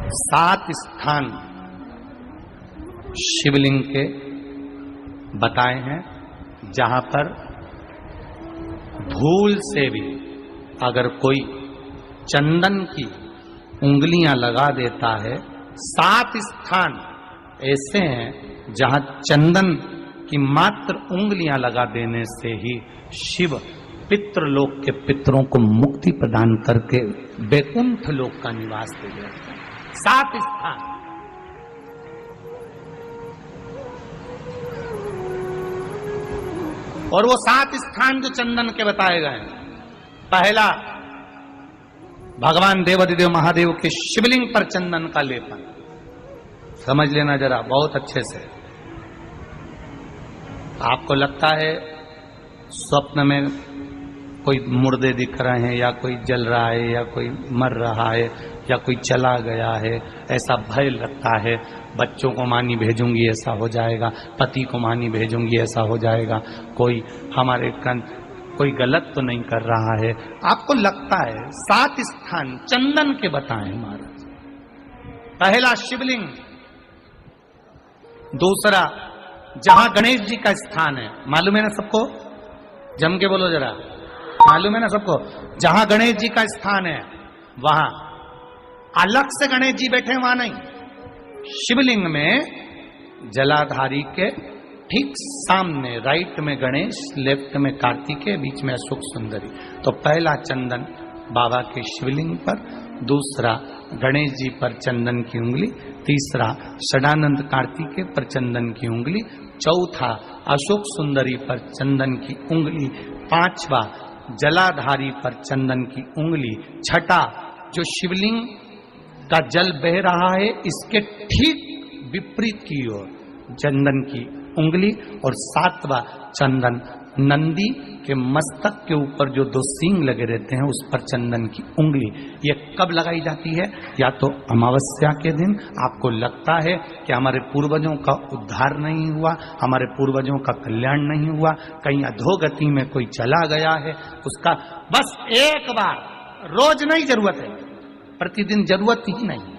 7 स्थान शिवलिंग के बताए हैं जहां पर भूल से भी अगर कोई चंदन की उंगलियां लगा देता है। 7 स्थान ऐसे हैं जहां चंदन की मात्र उंगलियां लगा देने से ही शिव पितृलोक के पितरों को मुक्ति प्रदान करके वैकुंठ लोक का निवास दे देते हैं। 7 स्थान। और वो 7 स्थान जो चंदन के बताए गए हैं, पहला भगवान देवाधिदेव महादेव के शिवलिंग पर चंदन का लेपन। समझ लेना जरा बहुत अच्छे से। आपको लगता है स्वप्न में कोई मुर्दे दिख रहे हैं या कोई जल रहा है या कोई मर रहा है या कोई चला गया है, ऐसा भय लगता है। बच्चों को मानी भेजूंगी ऐसा हो जाएगा, पति को मानी भेजूंगी ऐसा हो जाएगा, कोई हमारे कोई गलत तो नहीं कर रहा है। आपको लगता है 7 स्थान चंदन के बताए महाराज। पहला शिवलिंग, दूसरा जहां गणेश जी का स्थान है, मालूम है ना सबको? जम के बोलो जरा, मालूम है ना सबको? जहां गणेश जी का स्थान है वहां अलग से गणेश जी बैठे, वहां नहीं। शिवलिंग में जलाधारी के ठीक सामने राइट में गणेश, लेफ्ट में कार्तिकेय, बीच में अशोक सुंदरी। तो पहला चंदन बाबा के शिवलिंग पर, दूसरा गणेश जी पर चंदन की उंगली, तीसरा षडानंद कार्तिकेय पर चंदन की उंगली, चौथा अशोक सुंदरी पर चंदन की उंगली, पांचवा जलाधारी पर चंदन की उंगली, छठा जो शिवलिंग का जल बह रहा है इसके ठीक विपरीत की ओर चंदन की उंगली, और 7वां चंदन नंदी के मस्तक के ऊपर जो 2 सींग लगे रहते हैं उस पर चंदन की उंगली। ये कब लगाई जाती है? या तो अमावस्या के दिन। आपको लगता है कि हमारे पूर्वजों का उद्धार नहीं हुआ, हमारे पूर्वजों का कल्याण नहीं हुआ, कहीं अधोगति में कोई चला गया है, उसका बस एक बार, रोज नहीं जरूरत है, प्रतिदिन जरूरत ही नहीं,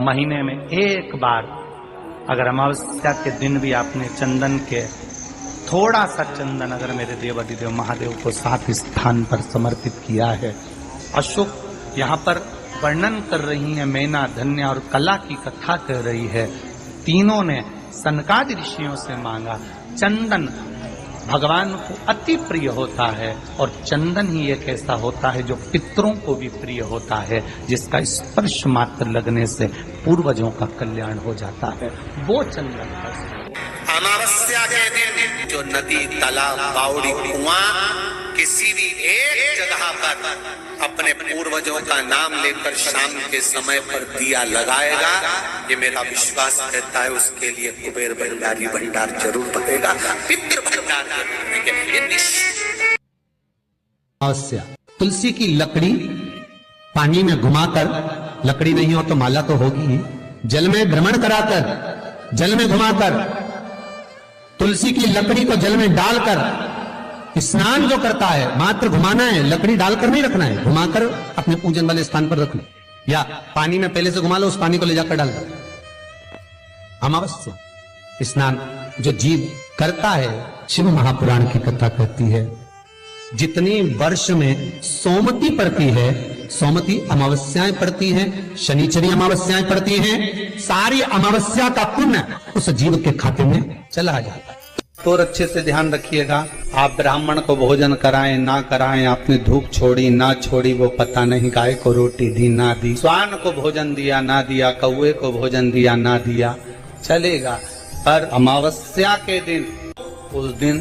महीने में एक बार अगर अमावस्या के दिन भी आपने चंदन के थोड़ा सा चंदन अगर मेरे देवाधिदेव महादेव को 7 स्थान पर समर्पित किया है। अशोक यहाँ पर वर्णन कर रही है, मैना, धन्य और कला की कथा कर रही है। तीनों ने सनकादि ऋषियों से मांगा। चंदन भगवान को अति प्रिय होता है और चंदन ही एक ऐसा होता है जो पितरों को भी प्रिय होता है, जिसका स्पर्श मात्र लगने से पूर्वजों का कल्याण हो जाता है। वो चंदन का अमावस्या के दिन जो नदी, तालाब, बावड़ी, कुआं किसी भी एक जगह पर अपने पूर्वजों का नाम लेकर शाम के समय पर दिया लगाएगा, ये मेरा विश्वास रहता है, उसके लिए कुबेर भंडारी भंडार जरूर बनेगा, पितृ भंडार जरूर बनेंगे। अमावस्या तुलसी की लकड़ी पानी में घुमाकर, लकड़ी नहीं हो तो माला तो होगी ही, जल में भ्रमण कराकर, जल में घुमाकर, तुलसी की लकड़ी को जल में डालकर स्नान जो करता है, मात्र घुमाना है, लकड़ी डालकर नहीं रखना है, घुमाकर अपने पूजन वाले स्थान पर रखना, या पानी में पहले से घुमा लो, उस पानी को ले जाकर डाल दो। अमावस्या स्नान जो जीव करता है, शिव महापुराण की कथा कहती है, जितनी वर्ष में सोमती पड़ती है, सोमती अमावस्याएं पड़ती हैं, शनिचरी अमावस्याएं पड़ती हैं, सारी अमावस्या का पुण्य उस जीव के खाते में चला जाता है। तो अच्छे से ध्यान रखिएगा, आप ब्राह्मण को भोजन कराएं ना कराएं, आपने धूप छोड़ी ना छोड़ी वो पता नहीं, गाय को रोटी दी ना दी, स्वान को भोजन दिया ना दिया, कौवे को भोजन दिया ना दिया, चलेगा। पर अमावस्या के दिन, उस दिन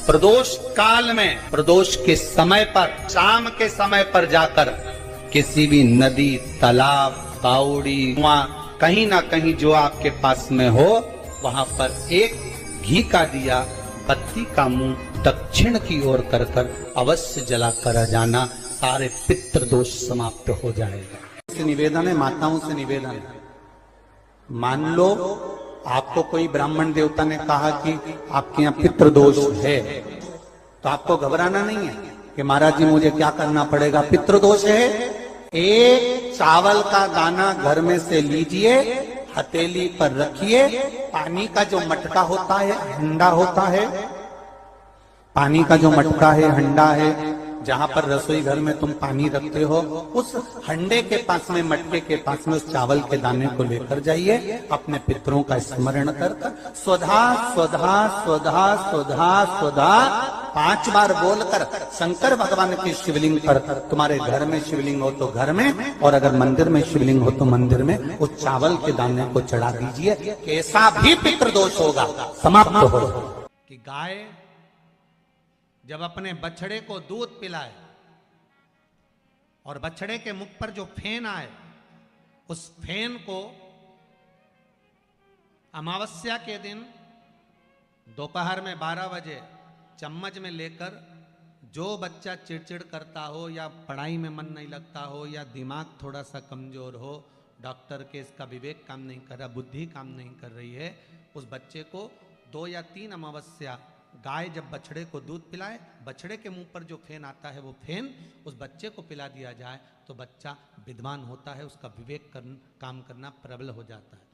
प्रदोष काल में, प्रदोष के समय पर, शाम के समय पर जाकर किसी भी नदी, तालाब, बावड़ी, कुआं, कहीं ना कहीं जो आपके पास में हो, वहां पर एक घी का दिया, बत्ती का मुंह दक्षिण की ओर कर अवश्य जला कर जाना, सारे पितृ दोष समाप्त हो जाएगा। से निवेदन है, माताओं से निवेदन है, मान लो आपको कोई ब्राह्मण देवता ने कहा कि आपके यहाँ पितृ दोष है, तो आपको घबराना नहीं है कि महाराज जी मुझे क्या करना पड़ेगा। पितृ दोष है एक चावल का दाना घर में से लीजिए, हथेली पर रखिए, पानी का जो मटका होता है, हंडा होता है, पानी का जो मटका है, हंडा है, जहां पर रसोई घर में तुम पानी रखते हो, उस हंडे के पास में, मटके के पास में उस चावल के दाने को लेकर जाइए, अपने पितरों का स्मरण कर स्वधा स्वधा स्वधा स्वधा स्वधा 5 बार बोलकर शंकर भगवान की शिवलिंग पर, तुम्हारे घर में शिवलिंग हो तो घर में, और अगर मंदिर में शिवलिंग हो तो मंदिर में, उस चावल के दाने को चढ़ा दीजिए। कैसा भी पितृदोष होगा समाप्त हो। कि गाय जब अपने बछड़े को दूध पिलाए और बछड़े के मुख पर जो फेन आए, उस फेन को अमावस्या के दिन दोपहर में 12 बजे चम्मच में लेकर, जो बच्चा चिड़चिड़ करता हो या पढ़ाई में मन नहीं लगता हो या दिमाग थोड़ा सा कमजोर हो, डॉक्टर के इसका विवेक काम नहीं कर रहा, बुद्धि काम नहीं कर रही है, उस बच्चे को 2 या 3 अमावस्या गाय जब बछड़े को दूध पिलाए, बछड़े के मुंह पर जो फेन आता है वो फेन उस बच्चे को पिला दिया जाए तो बच्चा विद्वान होता है, उसका विवेक काम करना प्रबल हो जाता है।